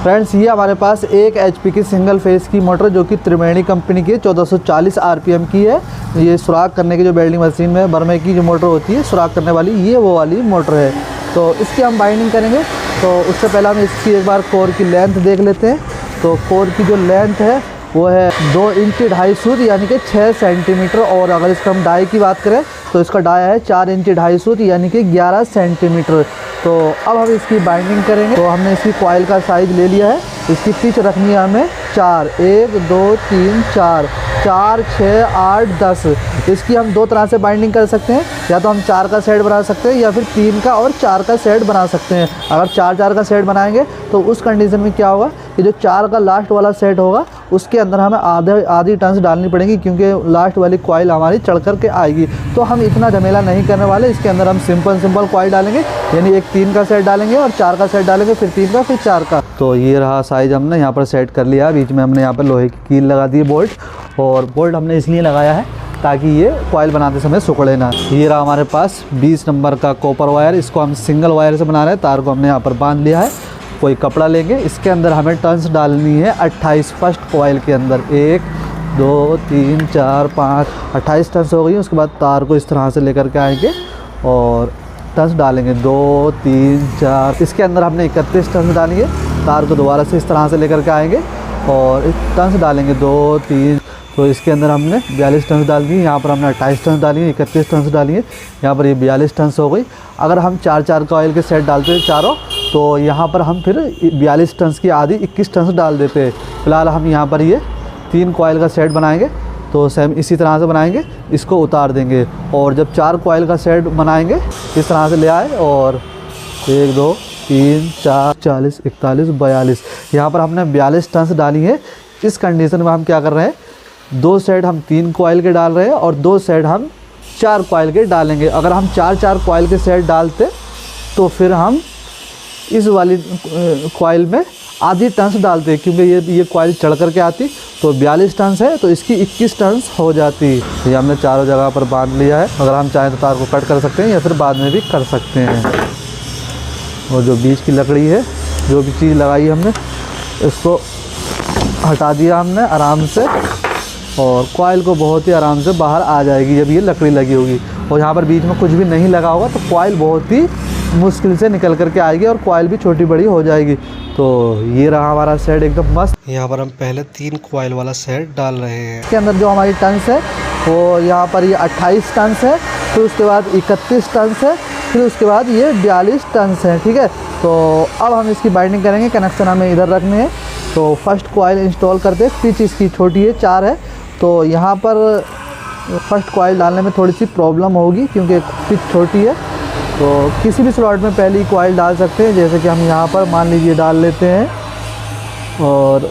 Friends ये हमारे पास एक HP की सिंगल फेस की मोटर जो कि त्रिवेणी कंपनी की 1440 RPM की है। ये सुराख करने की जो वेल्डिंग मशीन में बर्मे की जो मोटर होती है सुराख करने वाली, ये वो वाली मोटर है। तो इसकी हम बाइंडिंग करेंगे। तो उससे पहले हम इसकी एक बार कोर की लेंथ देख लेते हैं। तो कोर की जो लेंथ है वो है 2 इंच 2.5 सूत यानी कि 6 सेंटीमीटर। और अगर इसका हम डाई की बात करें तो इसका डाई है 4 इंच 2.5 सूत यानी कि 11 सेंटीमीटर। तो अब हम इसकी बाइंडिंग करेंगे। तो हमने इसकी कॉइल का साइज़ ले लिया है। इसकी पिच रखनी है हमें 4, 1 2 3 4 4 6 8 10। इसकी हम 2 तरह से बाइंडिंग कर सकते हैं, या तो हम 4 का सेट बना सकते हैं या फिर 3 का और 4 का सेट बना सकते हैं। अगर 4 का सेट बनाएंगे तो उस कंडीशन में क्या होगा कि जो 4 का लास्ट वाला सेट होगा उसके अंदर हमें आधी टर्न्स डालनी पड़ेगी, क्योंकि लास्ट वाली कॉइल हमारी चढ़ कर के आएगी। तो हम इतना झमेला नहीं करने वाले। इसके अंदर हम सिंपल कॉइल डालेंगे, यानी एक 3 का सेट डालेंगे और 4 का सेट डालेंगे, फिर 3 का फिर 4 का। तो ये रहा साइज़ हमने यहाँ पर सेट कर लिया। बीच में हमने यहाँ पर लोहे की कील लगा दी है बोल्ट, और बोल्ट हमने इसलिए लगाया है ताकि ये कॉइल बनाते समय सिकुड़े ना। ये रहा हमारे पास 20 नंबर का कॉपर वायर। इसको हम सिंगल वायर से बना रहे हैं। तार को हमने यहाँ पर बांध लिया है। कोई कपड़ा लेंगे, इसके अंदर हमें टर्न्स डालनी है 28 फर्स्ट कॉइल के अंदर। 1 2 3 4 5 28 टर्न्स हो गई। उसके बाद तार को इस तरह से लेकर के आएंगे और टर्न्स डालेंगे 2 3 4। इसके अंदर हमने 31 टर्न्स डाली है। तार को दोबारा से इस तरह से लेकर के आएंगे और टर्न्स डालेंगे 2 3। तो इसके अंदर हमने 42 टर्न्स डाल दिए। यहाँ पर हमने 28 टर्न्स डाली है, 31 टर्न्स डाली है। यहाँ पर ये 42 टर्न्स हो गई। अगर हम 4 कॉइल के सेट डालते हैं चारों, तो यहाँ पर हम फिर 42 टर्न्स की आधी 21 टर्न्स डाल देते हैं। फिलहाल हम यहाँ पर ये 3 कॉइल का सेट बनाएंगे, तो सेम इसी तरह से बनाएंगे। इसको उतार देंगे और जब 4 कॉइल का सेट बनाएंगे इस तरह से ले आए और 1 2 3 4 40 41 42। यहाँ पर हमने 42 टर्न्स डाली है। इस कंडीशन में हम क्या कर रहे हैं, 2 सेट हम 3 कॉइल के डाल रहे हैं और 2 सेट हम 4 कॉइल के डालेंगे। अगर हम 4 कॉइल के सेट डालते तो फिर हम इस वाली कॉइल में आधी टर्न्स डालते, क्योंकि ये कॉइल चढ़ कर के आती। तो 42 टर्न्स है तो इसकी 21 टर्न्स हो जाती। ये हमने चारों जगह पर बांध लिया है। अगर हम चाहें तो तार को कट कर सकते हैं या फिर बाद में भी कर सकते हैं। और जो बीच की लकड़ी है, जो भी चीज़ लगाई हमने, इसको हटा दिया हमने आराम से, और कॉइल को बहुत ही आराम से बाहर आ जाएगी जब ये लकड़ी लगी होगी। और यहाँ पर बीच में कुछ भी नहीं लगा होगा तो कॉइल बहुत ही मुश्किल से निकल करके आएगी और कॉइल भी छोटी बड़ी हो जाएगी। तो ये रहा हमारा सेट एकदम मस्त। यहाँ पर हम पहले 3 कॉइल वाला सेट डाल रहे हैं। इसके अंदर जो हमारी टर्न्स है वो यहाँ पर ये 28 टर्न्स है, फिर उसके बाद 31 टर्न्स है, फिर उसके बाद ये 42 टर्न्स है। ठीक है, तो अब हम इसकी बाइंडिंग करेंगे। कनेक्शन हमें इधर रखने हैं। तो फर्स्ट कॉइल इंस्टॉल करते हैं। पिच इसकी छोटी है, 4 है। तो यहाँ पर फर्स्ट कॉइल डालने में थोड़ी सी प्रॉब्लम होगी क्योंकि पिच छोटी है। तो किसी भी स्लॉट में पहली कॉइल डाल सकते हैं, जैसे कि हम यहाँ पर मान लीजिए डाल लेते हैं। और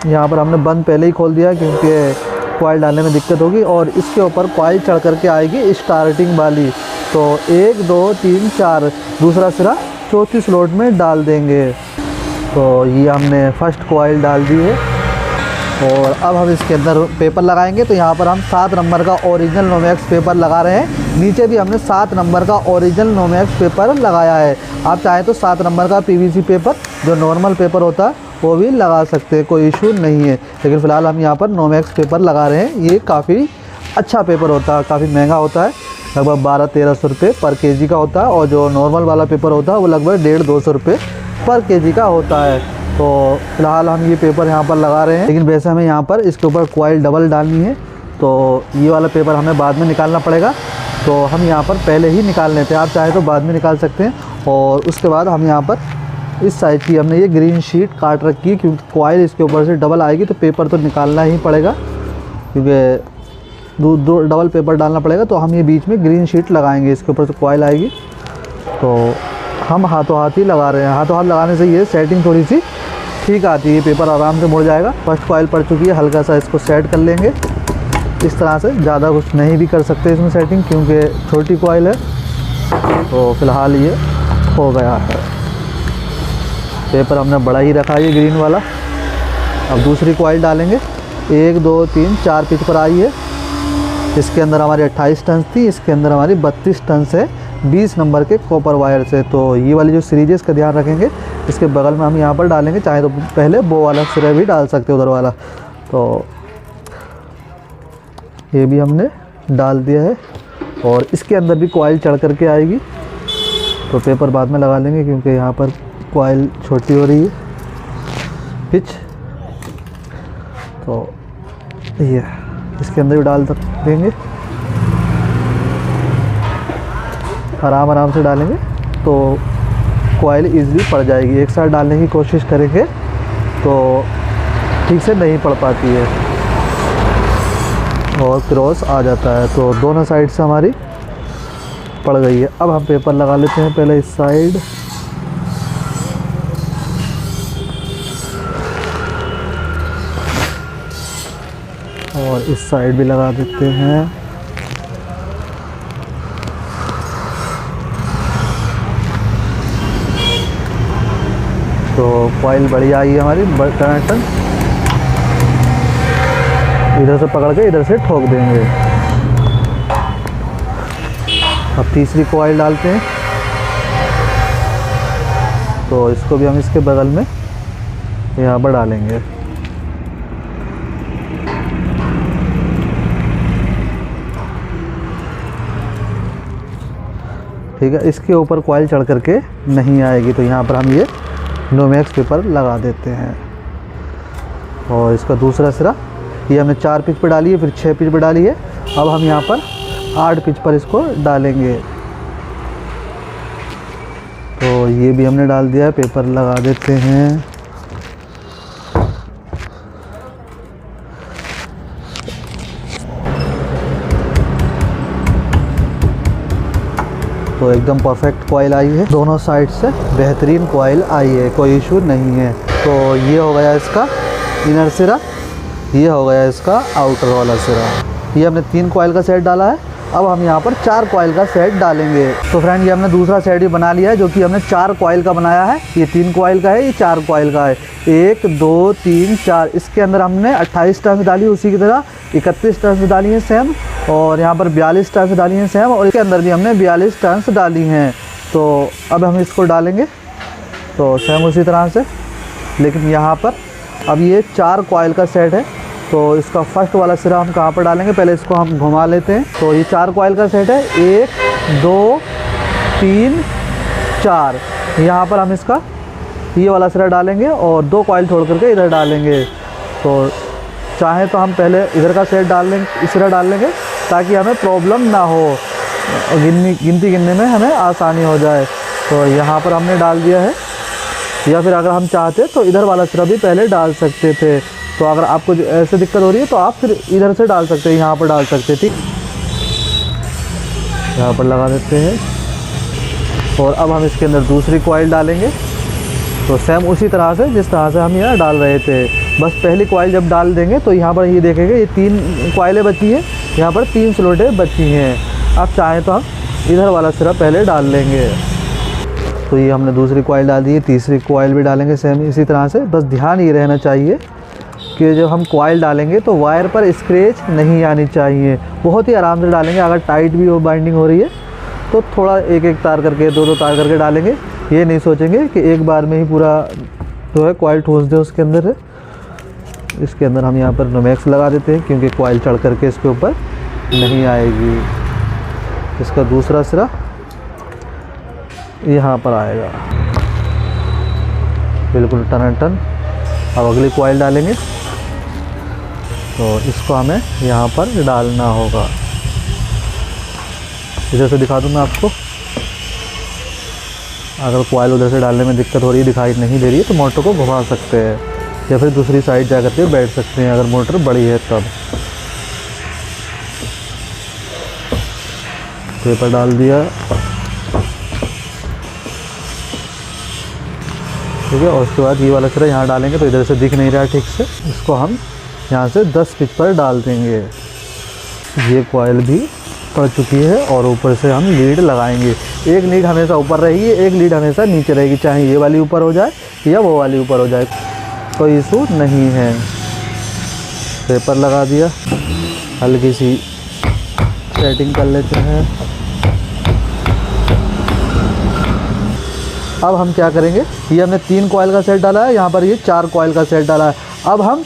यहाँ पर हमने बंद पहले ही खोल दिया क्योंकि कॉइल डालने में दिक्कत होगी। और इसके ऊपर कॉइल चढ़ करके आएगी स्टार्टिंग वाली। तो 1 2 3 4 दूसरा सिरा चौथी स्लॉट में डाल देंगे। तो ये हमने फर्स्ट कॉइल डाल दी है। और अब हम इसके अंदर पेपर लगाएंगे। तो यहाँ पर हम 7 नंबर का ओरिजिनल नोमैक्स पेपर लगा रहे हैं। नीचे भी हमने 7 नंबर का ओरिजिनल नोमैक्स पेपर लगाया है। आप चाहें तो 7 नंबर का PVC पेपर जो नॉर्मल पेपर होता है वो भी लगा सकते हैं, कोई इशू नहीं है। लेकिन फ़िलहाल हम यहाँ पर नोमैक्स पेपर लगा रहे हैं। ये काफ़ी अच्छा पेपर होता है, काफ़ी महंगा होता है, लगभग 1200-1300 रुपये पर kg का होता है। और जो नॉर्मल वाला पेपर होता है वो लगभग 150-200 रुपये पर kg का होता है। तो फिलहाल हम ये पेपर यहाँ पर लगा रहे हैं। लेकिन वैसे हमें यहाँ पर इसके ऊपर कॉइल डबल डालनी है, तो ये वाला पेपर हमें बाद में निकालना पड़ेगा। तो हम यहाँ पर पहले ही निकाल लेते हैं। आप चाहे तो बाद में निकाल सकते हैं। और उसके बाद हम यहाँ पर इस साइड की हमने ये ग्रीन शीट काट रखी है, क्योंकि कॉइल इसके ऊपर से डबल आएगी तो पेपर तो निकालना ही पड़ेगा, क्योंकि दो डबल पेपर डालना पड़ेगा। तो हम ये बीच में ग्रीन शीट लगाएंगे, इसके ऊपर से कॉइल आएगी। तो हम हाथों हाथ ही लगा रहे हैं। हाथों हाथ लगाने से ये सेटिंग थोड़ी सी ठीक आती है, पेपर आराम से मुड़ जाएगा। फर्स्ट कॉइल पड़ चुकी है, हल्का सा इसको सेट कर लेंगे इस तरह से। ज़्यादा कुछ नहीं भी कर सकते इसमें सेटिंग, क्योंकि छोटी कॉइल है। तो फिलहाल ये हो गया है। पेपर हमने बड़ा ही रखा है ये ग्रीन वाला। अब दूसरी कॉइल डालेंगे। 1 2 3 4 पिच पर आई है। इसके अंदर हमारी 28 टन थी, इसके अंदर हमारी 32 टन है। 20 नंबर के कॉपर वायर से। तो ये वाली जो सीरीज है इसका ध्यान रखेंगे। इसके बगल में हम यहाँ पर डालेंगे, चाहे तो पहले वो वाला सिरा भी डाल सकते उधर वाला। तो ये भी हमने डाल दिया है और इसके अंदर भी कॉइल चढ़ करके आएगी। तो पेपर बाद में लगा लेंगे क्योंकि यहाँ पर कॉइल छोटी हो रही है पिच। तो ये इसके अंदर भी डाल देंगे, आराम से डालेंगे तो कॉइल इजीली पड़ जाएगी। एक साथ डालने की कोशिश करेंगे तो ठीक से नहीं पड़ पाती है और क्रॉस आ जाता है। तो दोनों साइड से हमारी पड़ गई है। अब हम पेपर लगा लेते हैं, पहले इस साइड और इस साइड भी लगा देते हैं। तो कॉइल बढ़िया आई है हमारी, टन इधर से पकड़ के इधर से ठोक देंगे। अब तीसरी कॉइल डालते हैं, तो इसको भी हम इसके बगल में यहाँ पर डालेंगे। ठीक है, इसके ऊपर कॉइल चढ़ करके नहीं आएगी, तो यहाँ पर हम ये नोमेक्स पेपर लगा देते हैं। और इसका दूसरा सिरा ये हमने 4 पिच पे डाली है, फिर 6 पिच पे डाली है। अब हम यहाँ पर 8 पिच पर इसको डालेंगे। तो ये भी हमने डाल दिया है, पेपर लगा देते हैं। तो एकदम परफेक्ट कॉइल आई है, दोनों साइड से बेहतरीन कॉइल आई है, कोई इशू नहीं है। तो ये हो गया इसका इनर सिरा, ये हो गया इसका आउटर वाला सिरा। ये हमने 3 कॉइल का सेट डाला है। अब हम यहाँ पर 4 कॉइल का सेट डालेंगे। तो फ्रेंड ये हमने दूसरा सेट भी बना लिया है, जो कि हमने 4 कॉइल का बनाया है। ये 3 कॉइल का है, ये 4 कॉइल का है। 1 2 3 4, इसके अंदर हमने 28 टर्न्स डाली, उसी की तरह 31 टर्न्स डाली हैं सेम, और यहाँ पर 42 टर्न्स डाली हैं सेम, और इसके अंदर भी हमने 42 टर्न्स डाली हैं। तो अब हम इसको डालेंगे तो सेम उसी तरह से, लेकिन यहाँ पर अब ये 4 कॉइल का सेट है। तो इसका फर्स्ट वाला सिरा हम कहाँ पर डालेंगे, पहले इसको हम घुमा लेते हैं। तो ये 4 कॉइल का सेट है, 1 2 3 4। यहाँ पर हम इसका ये वाला सिरा डालेंगे और 2 कॉइल छोड़ करके इधर डालेंगे। तो चाहे तो हम पहले इधर का सेट डाल लेंगे, सिरा डाल लेंगे, ताकि हमें प्रॉब्लम ना हो, गिनती गिनने में हमें आसानी हो जाए। तो यहाँ पर हमने डाल दिया है, या फिर अगर हम चाहते तो इधर वाला सिरा भी पहले डाल सकते थे। तो अगर आपको ऐसे दिक्कत हो रही है तो आप फिर इधर से डाल सकते हैं, यहाँ पर डाल सकते हैं। ठीक, यहाँ पर लगा देते हैं। और अब हम इसके अंदर दूसरी कॉइल डालेंगे। तो सेम उसी तरह से जिस तरह से हम यहाँ डाल रहे थे, बस पहली कॉइल जब डाल देंगे तो यहाँ पर ये देखेंगे ये 3 कॉइलें बची हैं, यहाँ पर 3 स्लोटें बची हैं। अब चाहें तो हम इधर वाला सिरा पहले डाल लेंगे। तो ये हमने दूसरी कॉइल डाल दी है, तीसरी कॉइल भी डालेंगे सेम इसी तरह से। बस ध्यान ये रहना चाहिए कि जब हम कॉइल डालेंगे तो वायर पर स्क्रैच नहीं आनी चाहिए। बहुत ही आराम से डालेंगे। अगर टाइट भी हो बाइंडिंग हो रही है तो थोड़ा एक एक तार करके, 2 तार करके डालेंगे। ये नहीं सोचेंगे कि एक बार में ही पूरा जो है कॉइल ठोस दे उसके अंदर है। इसके अंदर हम यहाँ पर नोमेक्स लगा देते हैं, क्योंकि कॉइल चढ़ करके इसके ऊपर नहीं आएगी। इसका दूसरा सिरा यहाँ पर आएगा, बिल्कुल टन। अब अगली कॉइल डालेंगे, तो इसको हमें यहाँ पर डालना होगा। इधर से दिखा दूँ मैं आपको। अगर कॉइल उधर से डालने में दिक्कत हो रही है, दिखाई नहीं दे रही है, तो मोटर को घुमा सकते हैं या फिर दूसरी साइड जा करके बैठ सकते हैं, अगर मोटर बड़ी है तब। पेपर डाल दिया, ठीक है। और उसके बाद ये वाला सिरा यहाँ डालेंगे, तो इधर से दिख नहीं रहा है ठीक से। इसको हम यहाँ से 10 पिच पर डाल देंगे। ये कॉइल भी पड़ चुकी है और ऊपर से हम लीड लगाएंगे। एक लीड हमेशा ऊपर रहेगी, एक लीड हमेशा नीचे रहेगी, चाहे ये वाली ऊपर हो जाए या वो वाली ऊपर हो जाए, कोई इशू नहीं है। पेपर लगा दिया, हल्की सी सेटिंग कर लेते हैं। अब हम क्या करेंगे, ये हमने 3 कॉइल का सेट डाला है, यहाँ पर ये 4 कॉइल का सेट डाला है। अब हम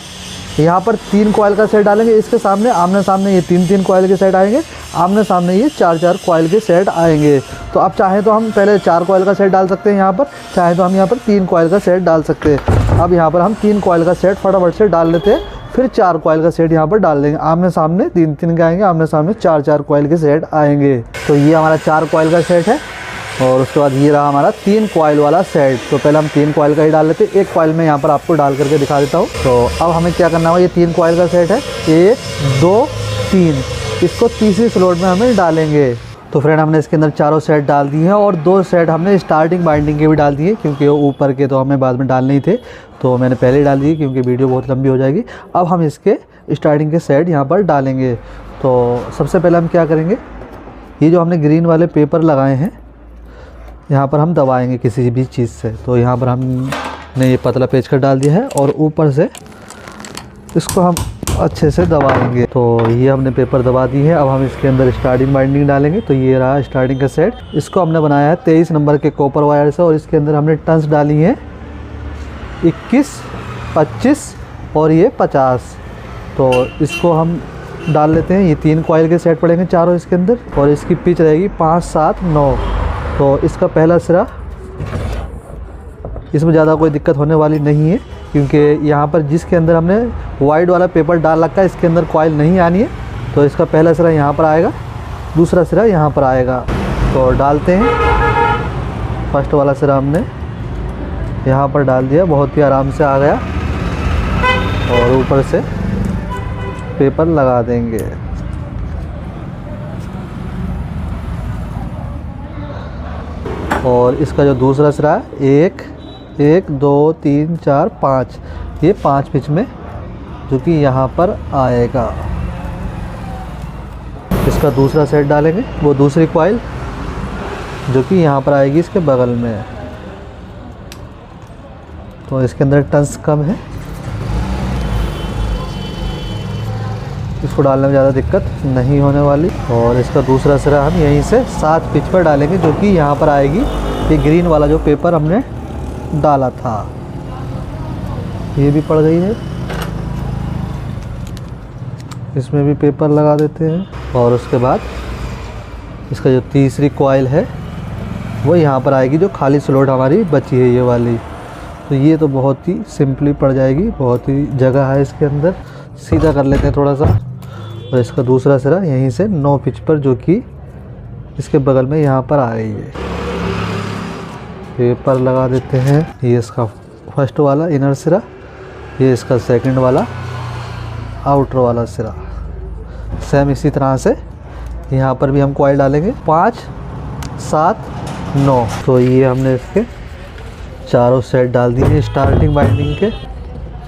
यहाँ पर 3 कॉइल का सेट डालेंगे, इसके सामने आमने सामने ये 3-3 कॉइल के सेट आएंगे, आमने सामने ये 4-4 कॉइल के सेट आएंगे। तो अब चाहे तो हम पहले 4 कॉइल का सेट डाल सकते हैं यहाँ पर, चाहे तो हम यहाँ पर 3 कॉइल का सेट डाल सकते हैं। अब यहाँ पर हम 3 कॉइल का सेट फटाफट से डाल लेते हैं, फिर 4 कॉइल का सेट यहाँ पर डाल देंगे। आमने सामने 3-3 के आएंगे, आमने सामने 4-4 कॉइल के सेट आएंगे। तो ये हमारा 4 कॉइल का सेट है और उसके बाद ये रहा हमारा 3 कॉइल वाला सेट। तो पहले हम 3 कॉइल का ही डाल लेते हैं, 1 कॉइल में यहाँ पर आपको डाल करके दिखा देता हूँ। तो अब हमें क्या करना होगा, ये 3 कॉइल का सेट है, 1 2 3, इसको तीसरी स्लॉट में हमें डालेंगे। तो फ्रेंड हमने इसके अंदर चारों सेट डाल दिए हैं और 2 सेट हमने स्टार्टिंग बाइंडिंग के भी डाल दिए, क्योंकि ऊपर के तो हमें बाद में डालने ही थे, तो मैंने पहले ही डाल दिए क्योंकि वीडियो बहुत लंबी हो जाएगी। अब हम इसके स्टार्टिंग के सेट यहाँ पर डालेंगे। तो सबसे पहले हम क्या करेंगे, ये जो हमने ग्रीन वाले पेपर लगाए हैं यहाँ पर हम दबाएंगे किसी भी चीज़ से। तो यहाँ पर हमने ये पतला पेचकस डाल दिया है और ऊपर से इसको हम अच्छे से दबाएंगे। तो ये हमने पेपर दबा दी है। अब हम इसके अंदर स्टार्टिंग बाइंडिंग डालेंगे। तो ये रहा स्टार्टिंग का सेट, इसको हमने बनाया है 23 नंबर के कॉपर वायर से और इसके अंदर हमने टर्न्स डाली हैं 21, 25 और ये 50। तो इसको हम डाल लेते हैं। ये 3 कॉइल के सेट पड़ेंगे चारों इसके अंदर और इसकी पिच रहेगी 5, 7, 9। तो इसका पहला सिरा, इसमें ज़्यादा कोई दिक्कत होने वाली नहीं है, क्योंकि यहाँ पर जिसके अंदर हमने वाइड वाला पेपर डाल रखा है इसके अंदर कॉइल नहीं आनी है। तो इसका पहला सिरा यहाँ पर आएगा, दूसरा सिरा यहाँ पर आएगा। तो डालते हैं। फर्स्ट वाला सिरा हमने यहाँ पर डाल दिया, बहुत ही आराम से आ गया और ऊपर से पेपर लगा देंगे। और इसका जो दूसरा सिरा है 1 1 2 3 4 5, ये 5 पिच में जो कि यहाँ पर आएगा। इसका दूसरा सेट डालेंगे, वो दूसरी कॉइल जो कि यहाँ पर आएगी इसके बगल में। तो इसके अंदर टर्न्स कम है, इसको डालने में ज़्यादा दिक्कत नहीं होने वाली। और इसका दूसरा सिरा हम यहीं से 7 पिच पर डालेंगे, जो कि यहाँ पर आएगी ये ग्रीन वाला जो पेपर हमने डाला था। ये भी पड़ गई है, इसमें भी पेपर लगा देते हैं। और उसके बाद इसका जो तीसरी कॉइल है वो यहाँ पर आएगी, जो खाली स्लॉट हमारी बची है ये वाली। तो ये तो बहुत ही सिंपली पड़ जाएगी, बहुत ही जगह है इसके अंदर। सीधा कर लेते हैं थोड़ा सा। और इसका दूसरा सिरा यहीं से 9 पिच पर, जो कि इसके बगल में यहाँ पर आ रही है, पेपर लगा देते हैं। ये इसका फर्स्ट वाला इनर सिरा, ये इसका सेकंड वाला आउटर वाला सिरा। सेम इसी तरह से यहाँ पर भी हम कॉइल डालेंगे 5, 7, 9। तो ये हमने इसके चारों सेट डाल दिए स्टार्टिंग बाइंडिंग के।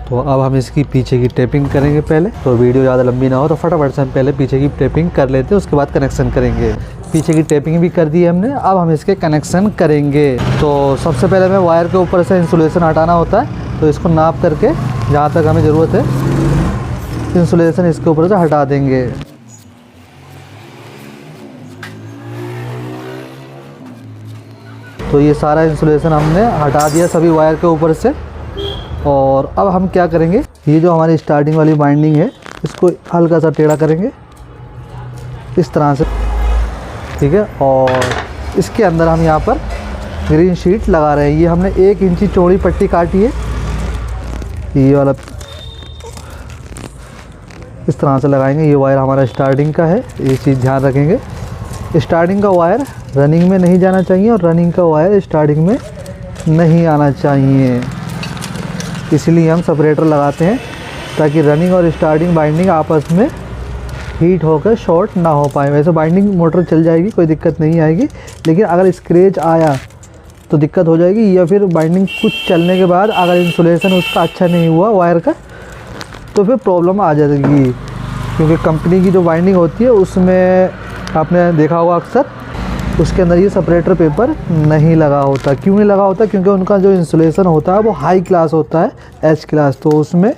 तो अब हम इसकी पीछे की टेपिंग करेंगे पहले। तो वीडियो ज़्यादा लंबी ना हो तो फटाफट से हम पहले पीछे की टेपिंग कर लेते हैं, उसके बाद कनेक्शन करेंगे। पीछे की टेपिंग भी कर दी है हमने, अब हम इसके कनेक्शन करेंगे। तो सबसे पहले हमें वायर के ऊपर से इंसुलेशन हटाना होता है। तो इसको नाप करके जहाँ तक हमें ज़रूरत है इंसुलेशन इसके ऊपर से हटा देंगे। तो ये सारा इंसुलेशन हमने हटा दिया सभी वायर के ऊपर से। और अब हम क्या करेंगे, ये जो हमारी स्टार्टिंग वाली बाइंडिंग है इसको हल्का सा टेढ़ा करेंगे इस तरह से, ठीक है। और इसके अंदर हम यहाँ पर ग्रीन शीट लगा रहे हैं। ये हमने 1 इंची चौड़ी पट्टी काटी है, ये वाला इस तरह से लगाएंगे। ये वायर हमारा स्टार्टिंग का है, ये चीज़ ध्यान रखेंगे। स्टार्टिंग का वायर रनिंग में नहीं जाना चाहिए और रनिंग का वायर स्टार्टिंग में नहीं आना चाहिए, इसलिए हम सेपरेटर लगाते हैं ताकि रनिंग और स्टार्टिंग बाइंडिंग आपस में हीट होकर शॉर्ट ना हो पाए। वैसे बाइंडिंग मोटर चल जाएगी, कोई दिक्कत नहीं आएगी, लेकिन अगर स्क्रैच आया तो दिक्कत हो जाएगी। या फिर बाइंडिंग कुछ चलने के बाद अगर इंसुलेशन उसका अच्छा नहीं हुआ वायर का तो फिर प्रॉब्लम आ जाएगी, क्योंकि कंपनी की जो बाइंडिंग होती है उसमें आपने देखा होगा अक्सर उसके अंदर ये सेपरेटर पेपर नहीं लगा होता। क्यों नहीं लगा होता? क्योंकि उनका जो इंसुलेशन होता है वो हाई क्लास होता है, एच क्लास, तो उसमें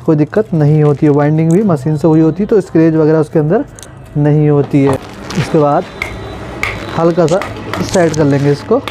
कोई दिक्कत नहीं होती है। बाइंडिंग भी मशीन से हुई होती है तो स्क्रैच वगैरह उसके अंदर नहीं होती है। इसके बाद हल्का सा सेट कर लेंगे इसको।